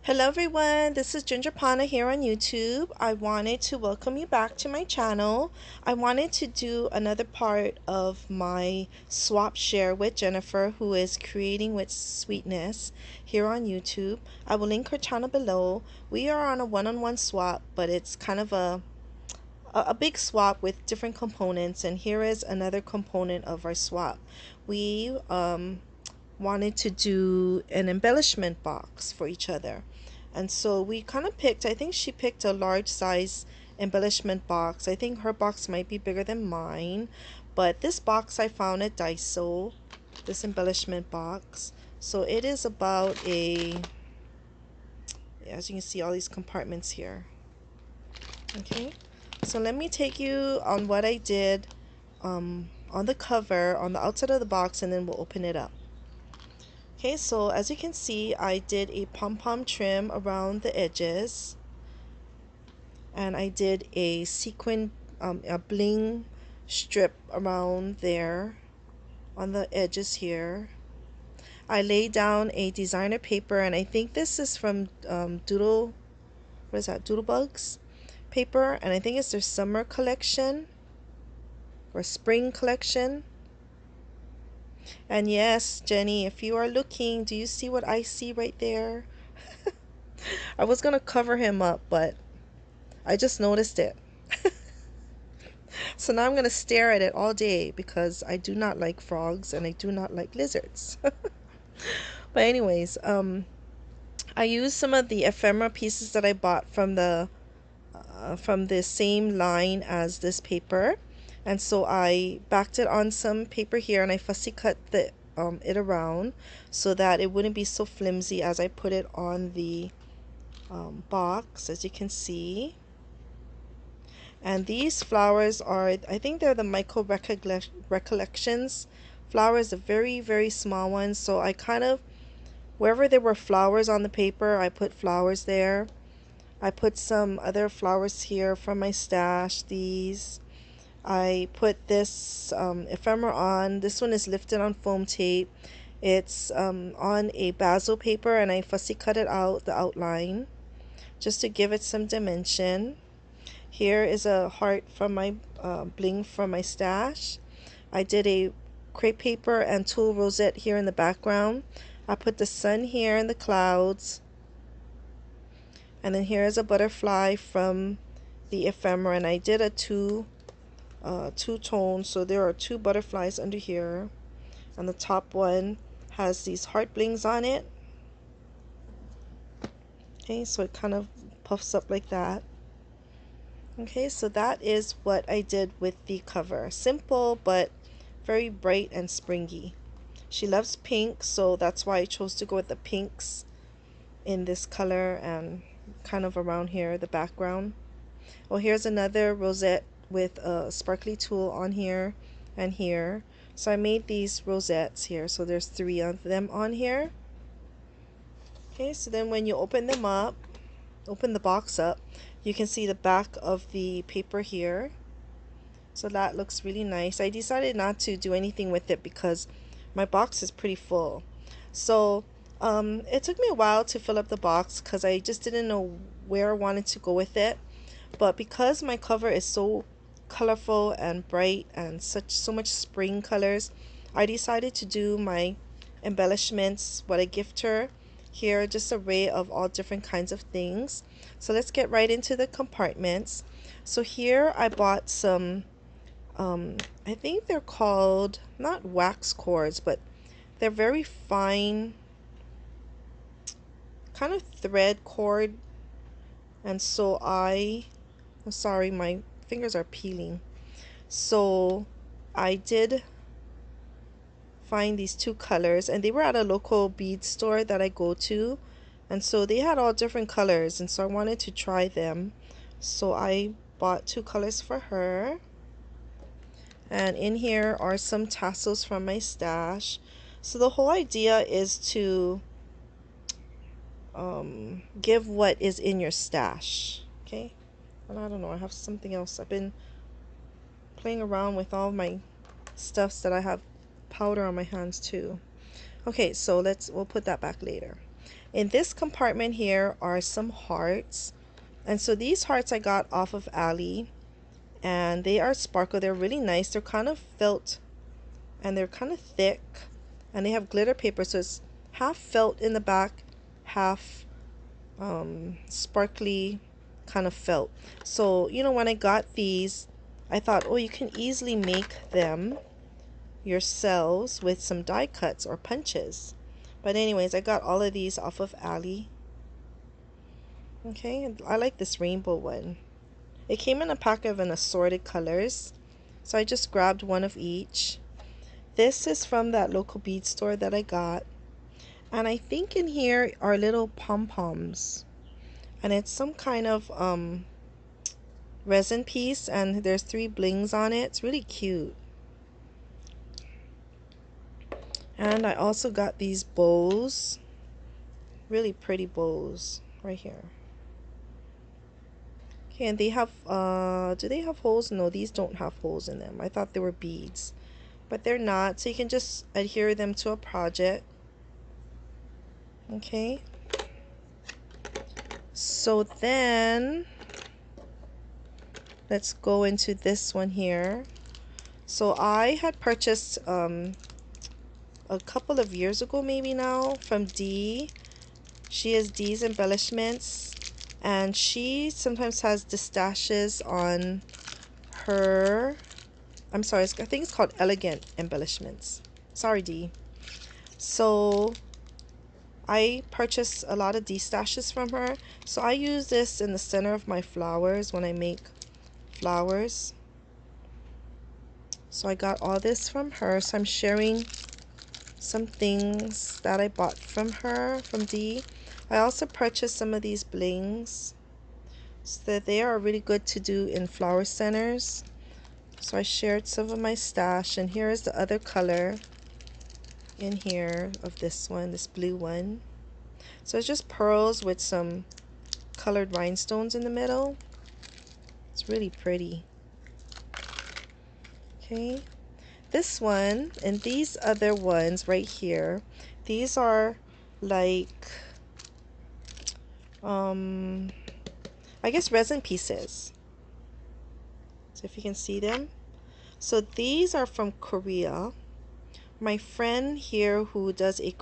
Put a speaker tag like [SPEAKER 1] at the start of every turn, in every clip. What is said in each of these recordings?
[SPEAKER 1] Hello everyone, this is Ginger Pana here on YouTube. I wanted to welcome you back to my channel. I wanted to do another part of my swap share with Jennifer, who is creating with sweetness here on YouTube. I will link her channel below. We are on a one-on-one swap, but it's kind of a big swap with different components, and here is another component of our swap. We wanted to do an embellishment box for each other, and so we kind of picked, I think she picked a large size embellishment box. I think her box might be bigger than mine, but this box I found at Daiso, this embellishment box. So it is about a, as you can see, all these compartments here. Okay, so let me take you on what I did on the cover, on the outside of the box, and then we'll open it up. Okay, so as you can see, I did a pom-pom trim around the edges, and I did a sequin, a bling strip around there on the edges here. I laid down a designer paper, and I think this is from what is that, Doodlebugs paper, and I think it's their summer collection or spring collection. And yes, Jenny, if you are looking, do you see what I see right there? I was gonna cover him up, but I just noticed it. So now I'm gonna stare at it all day because I do not like frogs and I do not like lizards. But anyways, I used some of the ephemera pieces that I bought from the same line as this paper, and so I backed it on some paper here, and I fussy cut it around so that it wouldn't be so flimsy as I put it on the box, as you can see. And these flowers are, I think they're the Michael Recollections flowers, the very small ones. So I kind of, wherever there were flowers on the paper, I put flowers there. I put some other flowers here from my stash, these. I put this ephemera on. This one is lifted on foam tape. It's on a basil paper, and I fussy cut it out, the outline, just to give it some dimension. Here is a heart from my bling from my stash. I did a crepe paper and tulle rosette here in the background. I put the sun here and the clouds. And then here is a butterfly from the ephemera, and I did a two-tone, so there are two butterflies under here. And the top one has these heart blings on it. Okay, so it kind of puffs up like that. Okay, so that is what I did with the cover. Simple, but very bright and springy. She loves pink, so that's why I chose to go with the pinks in this color and kind of around here, the background. Oh, here's another rosette with a sparkly tulle on here and here. So I made these rosettes here, so there's three of them on here. Okay, so then when you open them up, open the box up, you can see the back of the paper here. So that looks really nice. I decided not to do anything with it because my box is pretty full. So it took me a while to fill up the box because I just didn't know where I wanted to go with it. But because my cover is so colorful and bright and so much spring colors, I decided to do my embellishments, what I gift her here, just an array of all different kinds of things. So let's get right into the compartments. So here I bought some I think they're called not wax cords, but they're very fine kind of thread cord. And so I'm sorry, my fingers are peeling. So I did find these two colors, and they were at a local bead store that I go to, and so they had all different colors, and so I wanted to try them. So I bought two colors for her, and in here are some tassels from my stash. So the whole idea is to give what is in your stash. Okay, and I don't know, I have something else. I've been playing around with all my stuffs that I have powder on my hands too. Okay, so we'll put that back later. In this compartment here are some hearts. And so these hearts I got off of Ali, and they are sparkle. They're really nice. They're kind of felt and they're kind of thick, and they have glitter paper, so it's half felt in the back, half sparkly kind of felt. So you know, when I got these, I thought, oh, you can easily make them yourselves with some die cuts or punches. But anyways, I got all of these off of Ali. Okay, and I like this rainbow one. It came in a pack of an assorted colors, so I just grabbed one of each. This is from that local bead store that I got. And I think in here are little pom-poms. And it's some kind of resin piece, and there's 3 blings on it. It's really cute. And I also got these bows. Really pretty bows right here. Okay, and they have, do they have holes? No, these don't have holes in them. I thought they were beads, but they're not. So you can just adhere them to a project. Okay. So then let's go into this one here. So I had purchased a couple of years ago, maybe now, from Dee. She is Dee's Embellishments, and she sometimes has stashes on her. I'm sorry, I think it's called Elegant Embellishments. Sorry, Dee. So I purchased a lot of Dee stashes from her. So I use this in the center of my flowers when I make flowers. So I got all this from her. So I'm sharing some things that I bought from her, from Dee. I also purchased some of these blings, so that they are really good to do in flower centers. So I shared some of my stash, and here is the other color in here of this one, this blue one. So it's just pearls with some colored rhinestones in the middle. It's really pretty. Okay, this one and these other ones right here, these are like I guess resin pieces. So if you can see them. So these are from Korea. My friend here who does a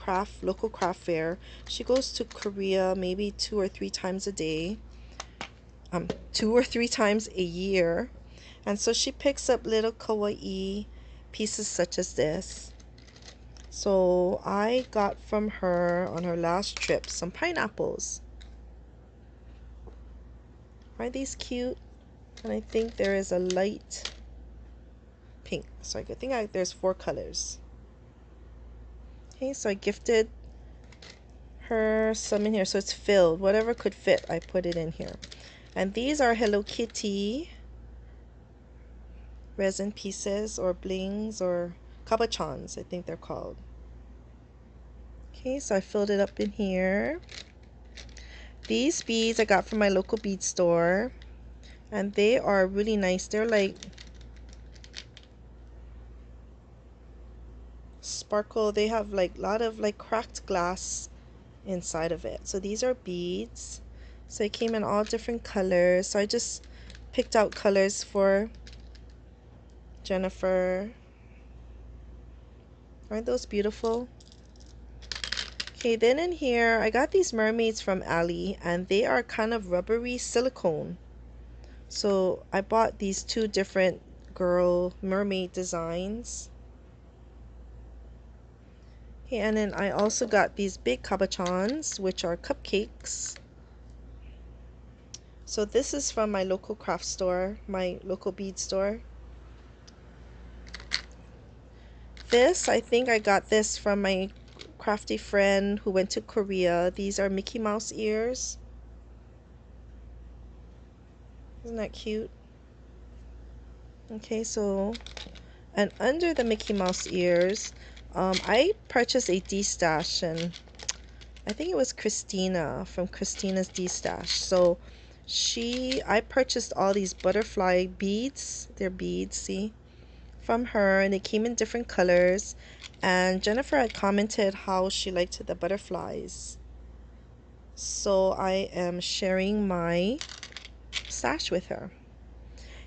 [SPEAKER 1] local craft fair, she goes to Korea maybe 2 or 3 times a day. 2 or 3 times a year. And so she picks up little kawaii pieces such as this. So I got from her on her last trip some pineapples. Aren't these cute? And I think there is a light pink. So I think there's 4 colors. Okay, so I gifted her some in here. So it's filled. Whatever could fit, I put it in here. And these are Hello Kitty resin pieces or blings or cabochons, I think they're called. Okay, so I filled it up in here. These beads I got from my local bead store, and they are really nice. They're like sparkle. They have like a lot of like cracked glass inside of it. So these are beads. So it came in all different colors. So I just picked out colors for Jennifer. Aren't those beautiful? Okay, then in here I got these mermaids from Ali, and they are kind of rubbery silicone. So I bought these 2 different girl mermaid designs. Okay, and then I also got these big cabochons, which are cupcakes. So this is from my local craft store, my local bead store. This, I think I got this from my crafty friend who went to Korea. These are Mickey Mouse ears. Isn't that cute? Okay, so, and under the Mickey Mouse ears, I purchased a D-stash, and I think it was Christina from Christina's D-stash. So I purchased all these butterfly beads. They're beads, see? From her, and they came in different colors. And Jennifer had commented how she liked the butterflies. So I am sharing my stash with her.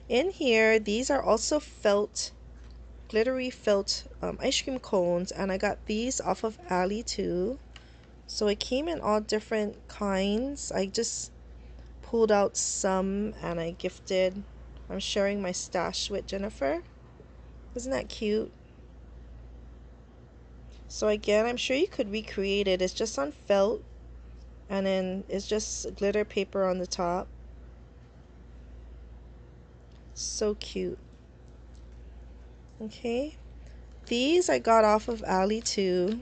[SPEAKER 1] In here, these are also felt, glittery felt ice cream cones, and I got these off of Ali too. So it came in all different kinds. I just pulled out some and I gifted. I'm sharing my stash with Jennifer. Isn't that cute? So again, I'm sure you could recreate it. It's just on felt, and then it's just glitter paper on the top. So cute. Okay, these I got off of Ali too.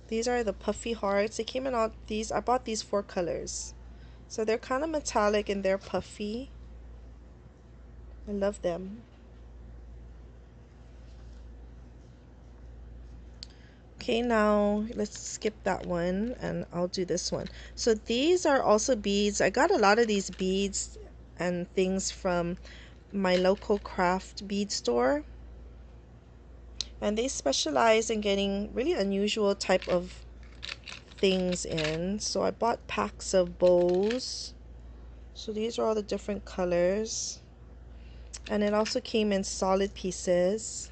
[SPEAKER 1] These are the puffy hearts. They came in all these. I bought these 4 colors. So they're kind of metallic and they're puffy. I love them. Okay, now let's skip that one and I'll do this one. So these are also beads. I got a lot of these beads and things from my local craft bead store. And they specialize in getting really unusual type of things in. So I bought packs of bows. So these are all the different colors. And it also came in solid pieces.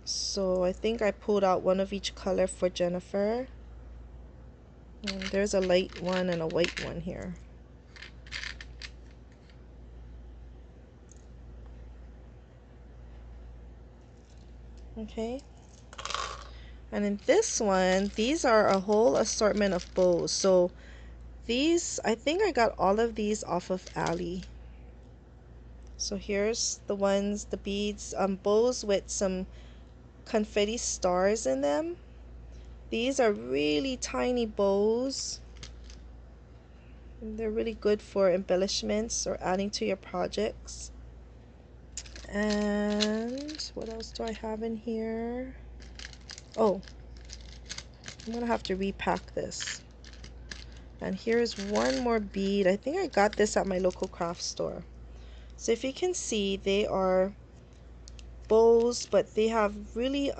[SPEAKER 1] So I think I pulled out one of each color for Jennifer. And there's a light one and a white one here. Okay. And in this one, these are a whole assortment of bows. So these, I think I got all of these off of Ali. So here's the ones, the beads, bows with some confetti stars in them. These are really tiny bows. They're really good for embellishments or adding to your projects. And what else do I have in here? Oh, I'm gonna have to repack this. And here's one more bead. I think I got this at my local craft store. So if you can see, they are bows, but they have really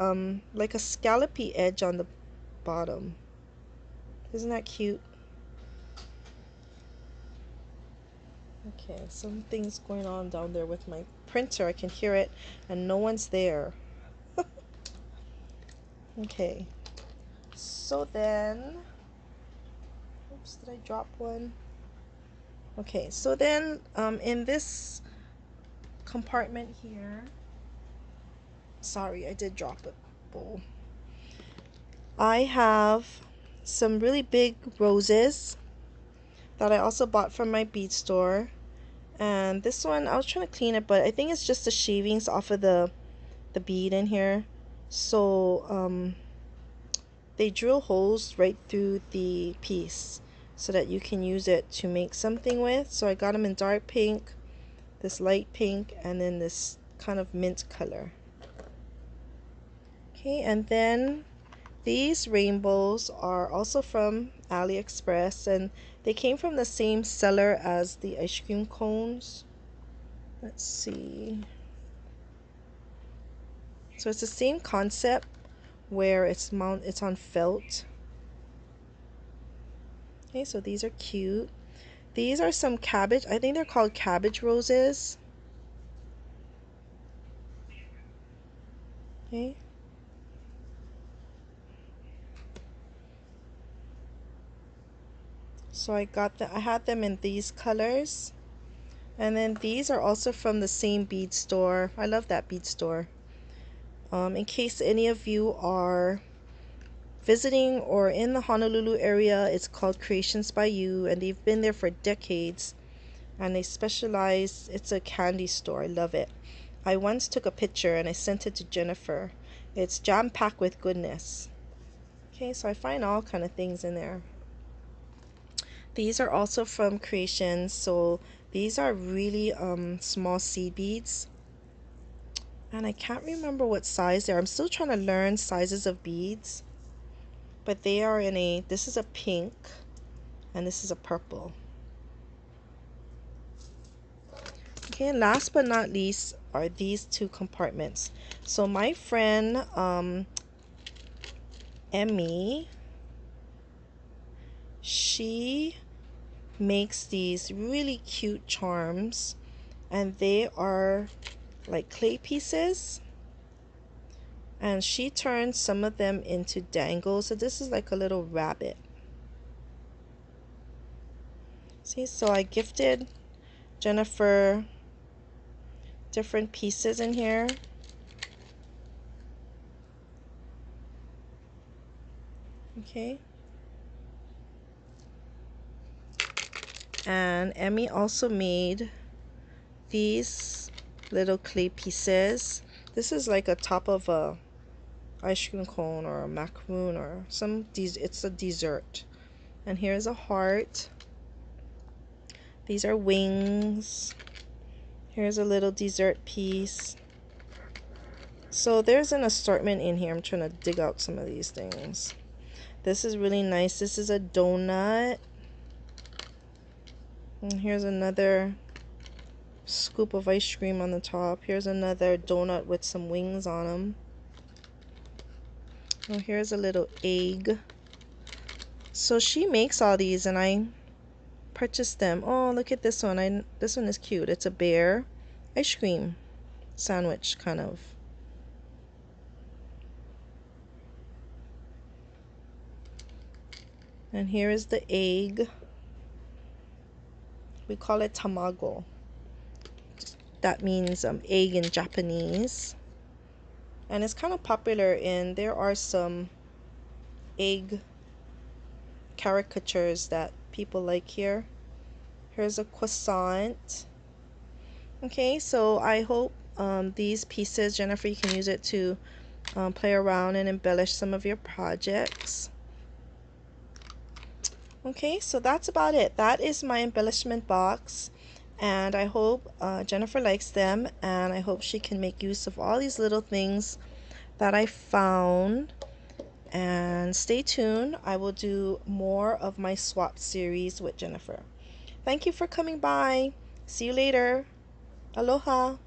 [SPEAKER 1] like a scallopy edge on the bottom. Isn't that cute? Okay, something's going on down there with my printer. I can hear it and no one's there. Okay, so then, oops, did I drop one? Okay, so then in this compartment here, sorry, I did drop a bowl. I have some really big roses that I also bought from my bead store. And this one, I was trying to clean it, but I think it's just the shavings off of the bead in here. So they drill holes right through the piece so that you can use it to make something with. So I got them in dark pink, this light pink, and then this kind of mint color. Okay, and then these rainbows are also from AliExpress, and they came from the same seller as the ice cream cones. Let's see. So it's the same concept where it's on felt. Okay, so these are cute. These are some cabbage. I think they're called cabbage roses. Okay. So I had them in these colors. And then these are also from the same bead store. I love that bead store. In case any of you are visiting or in the Honolulu area, it's called Creations by You, and they've been there for decades. And they specialize, it's a candy store. I love it. I once took a picture and I sent it to Jennifer. It's jam-packed with goodness. Okay, so I find all kind of things in there. These are also from Creations. So these are really small seed beads. And I can't remember what size they are. I'm still trying to learn sizes of beads. But they are in a, this is a pink and this is a purple. Okay, and last but not least are these 2 compartments. So my friend Emmy, She makes these really cute charms, and they are like clay pieces, and she turns some of them into dangles. So this is like a little rabbit. See, so I gifted Jennifer different pieces in here. Okay. And Emmy also made these little clay pieces. This is like a top of a ice cream cone or a macaroon or it's a dessert. And here's a heart. These are wings. Here's a little dessert piece. So there's an assortment in here. I'm trying to dig out some of these things. This is really nice. This is a donut. And here's another scoop of ice cream on the top. Here's another donut with some wings on them. Oh, here's a little egg. So she makes all these and I purchased them. Oh, look at this one. This one is cute. It's a bear ice cream sandwich kind of. And here is the egg. We call it tamago. That means egg in Japanese. And it's kind of popular there are some egg caricatures that people like here. Here's a croissant. Okay, so I hope these pieces, Jennifer, you can use it to play around and embellish some of your projects. Okay, so that's about it. That is my embellishment box, and I hope Jennifer likes them, and I hope she can make use of all these little things that I found. And stay tuned. I will do more of my swap series with Jennifer. Thank you for coming by. See you later. Aloha.